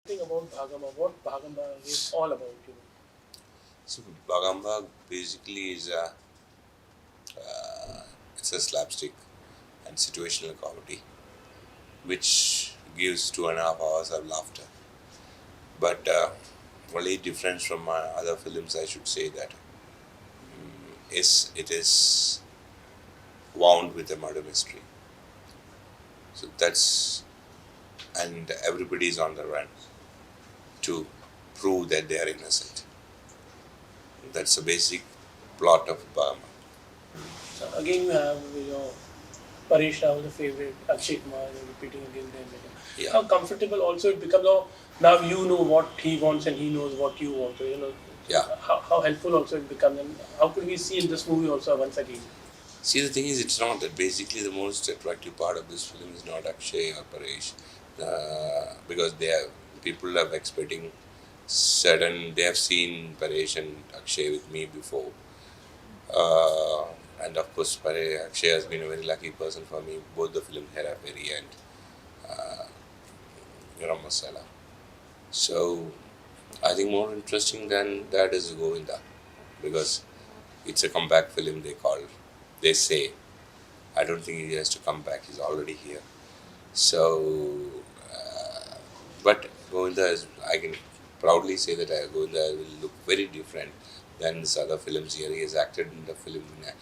Thing about Bhagam Bhag, what Bhagam Bhag is all about. So Bhagam Bhag basically is it's a slapstick and situational comedy which gives 2.5 hours of laughter. But only difference from my other films, I should say that is it is wound with a murder mystery. So that's and everybody is on the run to prove that they are innocent. That's the basic plot of Bhagam Bhag. So again, you have Paresh Rawal, the favorite, Akshay Kumar, repeating again and again. Yeah. How comfortable also it becomes. Now you know what he wants and he knows what you want. Yeah. How helpful also it becomes, and how could we see in this movie also once again? See, the thing is, it's not that. Basically, the most attractive part of this film is not Akshay or Paresh, because people are expecting certain. They have seen Paresh and Akshay with me before, and of course, Akshay has been a very lucky person for me. Both the film Hera Fairy and uh, Garam Masala. So, I think more interesting than that is Govinda, because it's a comeback film. They say. I don't think he has to come back. He's already here. So, but Govinda is, I can proudly say that Govinda will look very different than his other films here. He has acted in the film in a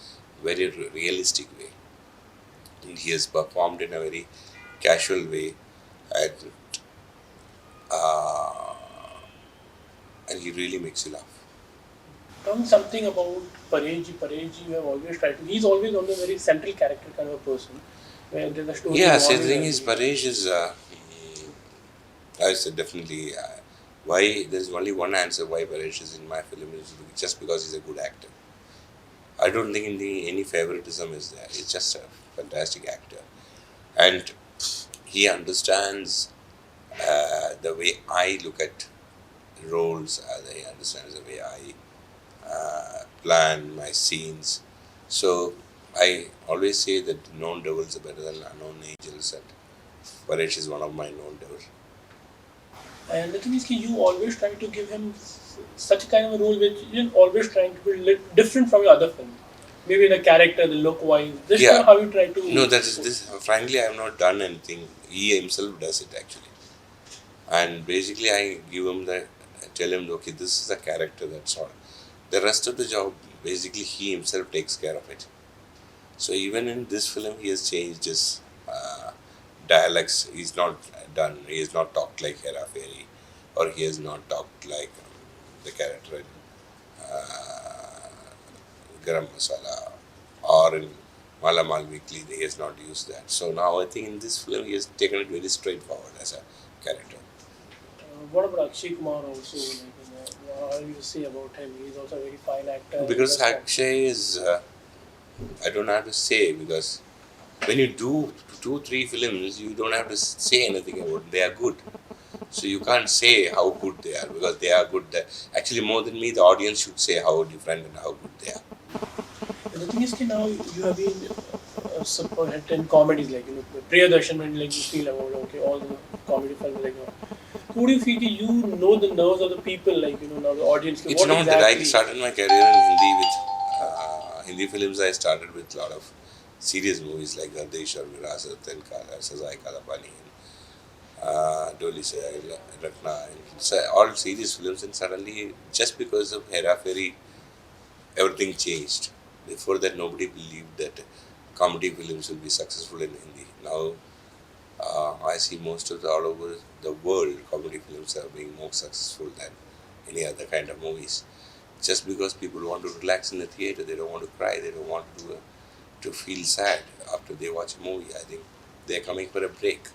very realistic way. And he has performed in a very casual way. And, uh, and he really makes you laugh. Tell me something about Paresh. Paresh, you have always tried to. He's always on a very central character kind of a person. Where there's a story. Yeah, see, the thing is, Paresh is, I said definitely, why, there's only one answer why Paresh is in my film is just because he's a good actor. I don't think any favoritism is there. He's just a fantastic actor. And he understands the way I look at roles, he understands the way I plan my scenes. So I always say that known devils are better than unknown angels, and Paresh is one of my known devils. And the thing is, you always try to give him such a kind of a role which you're always trying to be different from your other films. Maybe the character, the look wise. This is how you try to. No, that is this. Frankly, I have not done anything. He himself does it actually, and basically, I tell him, okay, this is the character. That's all. The rest of the job, basically, he himself takes care of it. So even in this film, he has changed his dialects. He's not done. He has not talked like Hera Fairy, or he has not talked like the character in Garam Masala, or in Mala Mal Weekly. He has not used that. So now I think in this film, he has taken it very straightforward as a character. What about Akshay Kumar also? What do you say about him? He's also a very fine actor. Because Akshay is, I don't have to say, because when you do 2-3 films, you don't have to say anything about them. They are good. So you can't say how good they are, because they are good. Actually, more than me, the audience should say how different and how good they are. And the thing is, now you have been super hit in comedies like Priyadarshan, and like you feel about all the comedy films like. Who do you feel you know the nerves of the people, like now the audience? It's not that I started my career in Hindi with Hindi films. I started with a lot of serious movies like Gardesh or Virasat and Sazai Kalapani and Doli Se Rakna, and all serious films. And suddenly, just because of Hera Fairy, everything changed. Before that, nobody believed that comedy films will be successful in Hindi. Now, I see most of all over the world, comedy films are being more successful than any other kind of movies. Just because people want to relax in the theater, they don't want to cry, they don't want to feel sad after they watch a movie. I think they're coming for a break.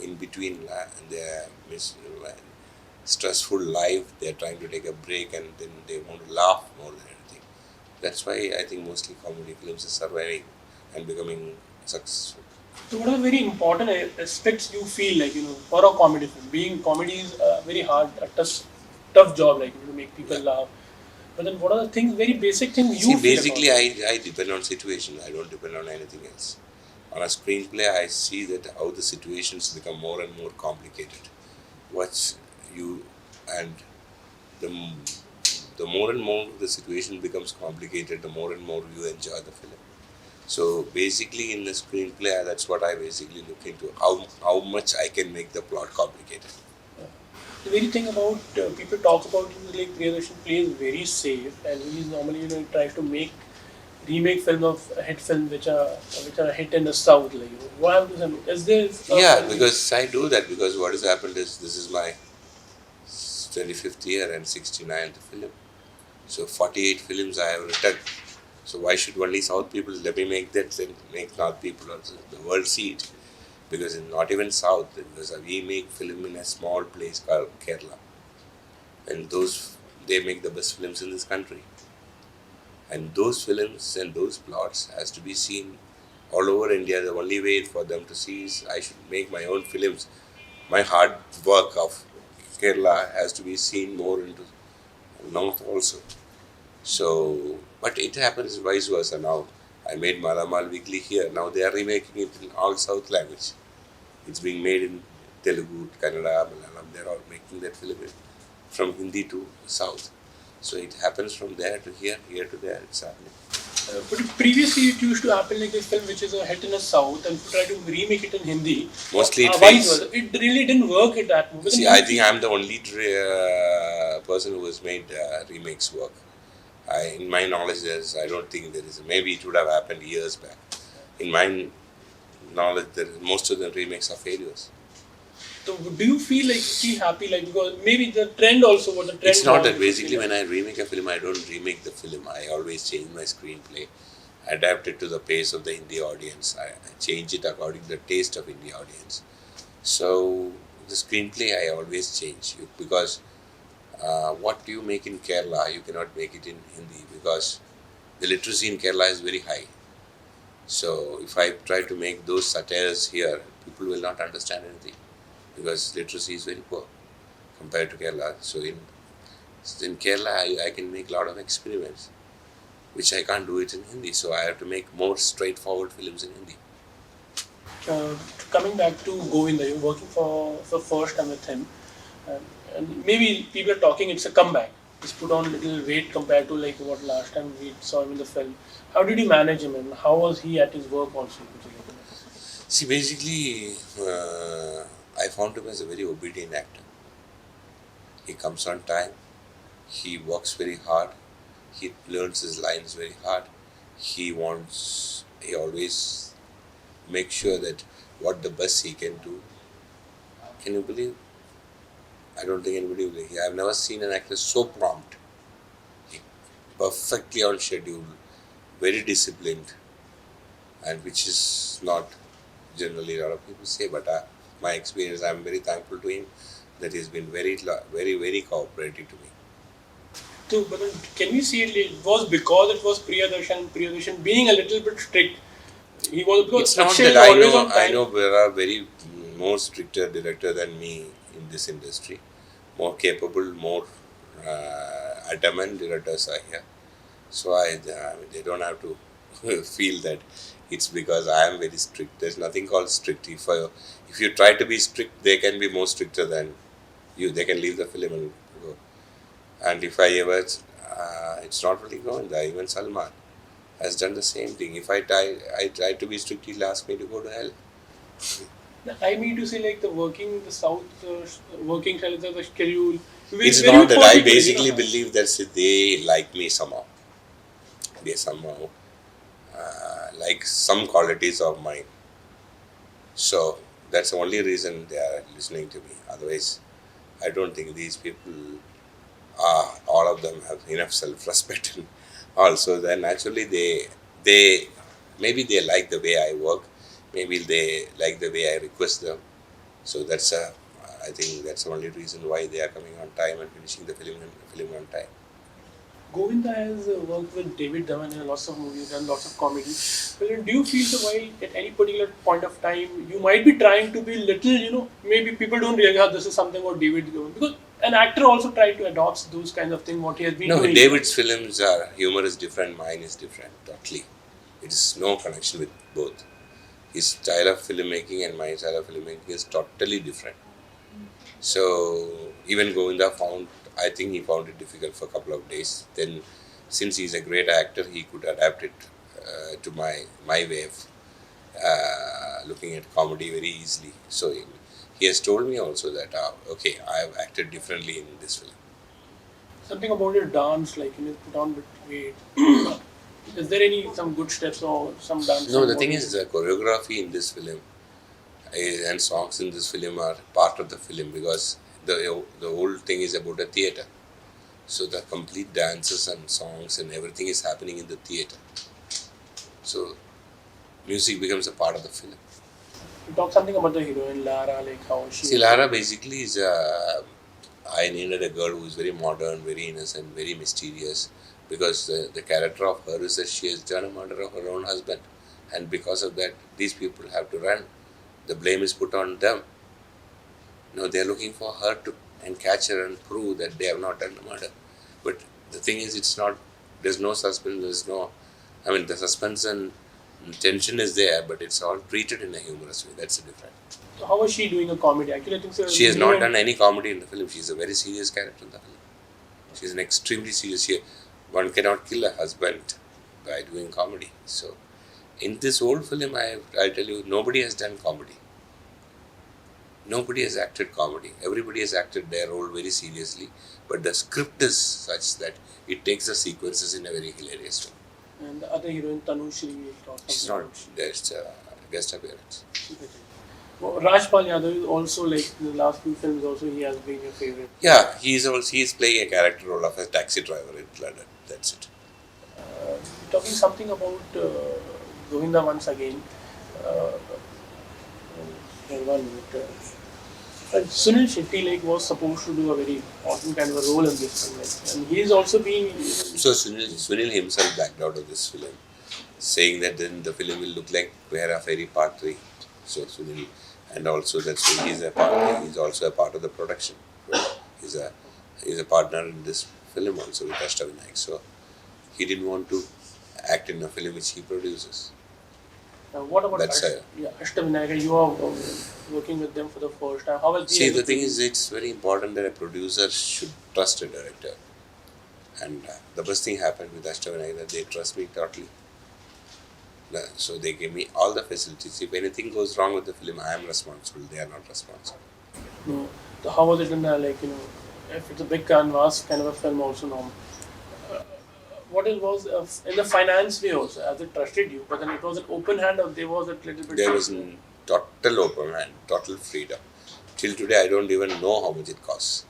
In between their stressful life, they're trying to take a break, and then they want to laugh more than anything. That's why I think mostly comedy films are surviving and becoming successful. So what are very important aspects you feel like for a comedy film? Being comedy is a very hard, tough job, like to make people laugh. But then what are the things, very basic things you feel? Basically, I depend on situation. I don't depend on anything else. On a screenplay, I see that how the situations become more and more complicated. watch you, and the the more and more the situation becomes complicated, the more and more you enjoy the film. So basically, in the screenplay, that's what I basically look into: how much I can make the plot complicated. The very thing about people talk about him is like Priyadarshan plays very safe, and he's normally tries to make remake film of hit film which are hit in the south. Like what happens? Is there? Yeah, because I do that because what has happened is this is my 25th year and 69th film. So 48 films I have written. So why should only South people let me make that? Then make North people also the world see it. Because in not even South, because we make film in a small place called Kerala, and those they make the best films in this country. And those films and those plots has to be seen all over India. The only way for them to see is I should make my own films. My hard work of Kerala has to be seen more into North also. So, but it happens vice versa now. I made Malamal Weekly here. Now they are remaking it in all South language. It's being made in Telugu, Kannada, Malayalam. They're all making that film from Hindi to South. So it happens from there to here, here to there. It's happening. But previously it used to happen like this film which is a hit in the south and try to remake it in Hindi. Mostly it vice fails. versa. It really didn't work at that movie. See, I think I'm the only person who has made remakes work. In my knowledge, I don't think there is. Maybe it would have happened years back. In my knowledge, most of the remakes are failures. So do you feel happy because maybe the trend also what the trend It's not was that basically when I remake a film, I don't remake the film. I always change my screenplay, adapt it to the pace of the Hindi audience. I change it according to the taste of Hindi audience. So the screenplay I always change because what you make in Kerala, you cannot make it in Hindi because the literacy in Kerala is very high. So if I try to make those satires here, people will not understand anything because literacy is very poor compared to Kerala. So in Kerala, I can make a lot of experiments, which I can't do it in Hindi. So I have to make more straightforward films in Hindi. Coming back to Govinda, you're working for the first time with him. And maybe people are talking it's a comeback. He's put on a little weight compared to what last time we saw him in the film. How did you manage him and how was he at his work also? See, basically, I found him as a very obedient actor. He comes on time. He works very hard. He learns his lines very hard. He always makes sure that what the best he can do. Can you believe? I don't think anybody will believe. I've never seen an actor so prompt. Perfectly on schedule, very disciplined, and which is not generally a lot of people say, but my experience, I'm very thankful to him that he's been very, very cooperative to me. So, but then can we see it was because it was Priyadarshan being a little bit strict. He was because it's not Akshay that I know there are very more stricter director than me in this industry, more capable, more adamant directors are here. So they don't have to feel that it's because I am very strict. There's nothing called strict. If you try to be strict, they can be more stricter than you. They can leave the film and go. And if I ever, it's not only Govinda, even Salman has done the same thing. If I try to be strict, he'll ask me to go to hell. I mean to say the south working style, the schedule. It's not that I basically believe that they like me somehow. They somehow like some qualities of mine. So that's the only reason they are listening to me. Otherwise, I don't think these people, all of them have enough self-respect. Also, then naturally they maybe they like the way I work. Maybe they like the way I request them. So I think that's the only reason why they are coming on time and finishing the film on time. Govinda has worked with David Dhawan in lots of movies and lots of comedy. Well, do you feel the while at any particular point of time you might be trying to be little, maybe people don't realize this is something what David is doing because an actor also tried to adopt those kinds of things what he has been doing. No, David's films humor is different, mine is different, totally. It is no connection with both. His style of filmmaking and my style of filmmaking is totally different. So even Govinda I think he found it difficult for a couple of days. Then, since he's a great actor, he could adapt it to my way of looking at comedy very easily. So he has told me also that okay, I have acted differently in this film. Something about your dance, like put on bit weight. Is there some good steps or some dance? No, the thing is, the choreography in this film and songs in this film are part of the film because the whole thing is about a theater. So the complete dances and songs and everything is happening in the theater. So music becomes a part of the film. You talk something about the heroine Lara, like how she. See, Lara basically is I needed a girl who is very modern, very innocent, very mysterious, because the character of her is that she has done a murder of her own husband, and because of that, these people have to run. The blame is put on them. No, they are looking for her to and catch her and prove that they have not done the murder. But the thing is, it's not. There's no suspense. There's no. I mean, the suspense and tension is there, but it's all treated in a humorous way. That's the difference. So how was she doing a comedy? Actually, I think so. She has not done any comedy in the film. She's a very serious character in the film. She's an extremely serious. One cannot kill a husband by doing comedy. So, in this whole film, I tell you, nobody has done comedy. Nobody has acted comedy. Everybody has acted their role very seriously. But the script is such that it takes the sequences in a very hilarious way. And the other heroine, Tanushri, she's not. There's a guest appearance. Well, Rajpal Yadav is also, like in the last few films, also he has been your favorite. Yeah, he's playing a character role of a taxi driver in London. That's it. Talking something about Govinda once again. One minute. Sunil Shetty was supposed to do a very awesome kind of a role in this film, and he's also been. So Sunil himself backed out of this film, saying that then the film will look like Mera Fairy Part 3. So Sunil, and also that's why he's also a part of the production. He's a partner in this film also with Ashtavinayak. So he didn't want to act in a film which he produces. What about Ashtavinayak? You are working with them for the first time. How was the thing is, it's very important that a producer should trust a director. And the best thing happened with Ashtavinayak that they trust me totally. So they gave me all the facilities. If anything goes wrong with the film, I am responsible. They are not responsible. No. So how was it in if it's a big canvas kind of a film also now? What it was in the finance way also, as it trusted you, but then it was an open hand or there was a little bit. There was a total open hand, total freedom. Till today, I don't even know how much it costs.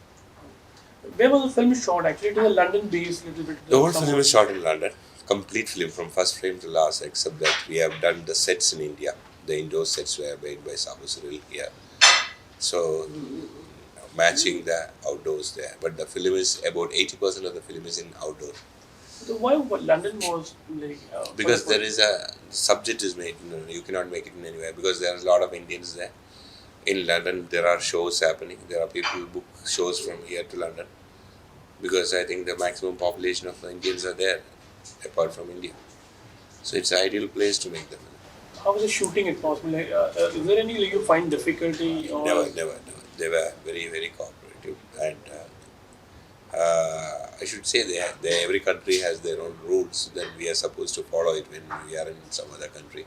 Where was the film shot? Actually, it was a London-based little bit. The whole film is shot in London. Complete film from first frame to last, except that we have done the sets in India. The indoor sets were made by Sabu Cyril here. So, matching the outdoors there. But the film is about 80% of the film is in outdoor. So why London was like? Because there is the subject is made. You cannot make it in anywhere because there are a lot of Indians there. In London, there are shows happening. There are people who book shows from here to London. Because I think the maximum population of Indians are there, apart from India. So it's an ideal place to make the film. How was the shooting it possible? Is there any you find difficulty? Or Never. They were very, very cooperative. And I should say every country has their own rules that we are supposed to follow it when we are in some other country.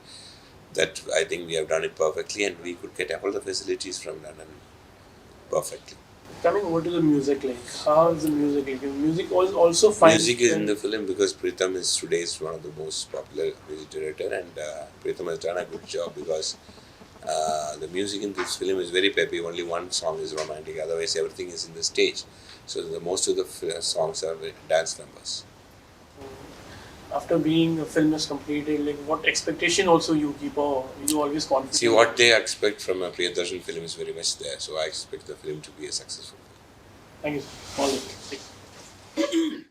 That I think we have done it perfectly and we could get all the facilities from London perfectly. Coming over to the music, how is the music? Music was also fine. Music is in the film because Pritham is today's one of the most popular music director, and Pritham has done a good job because the music in this film is very peppy. Only one song is romantic, otherwise everything is in the stage. So most of the songs are dance numbers. After being a film is completed, what expectation also you keep, or you always confident? See, what they expect from a Priyadarshan film is very much there. So I expect the film to be a successful film. Thank you. All right.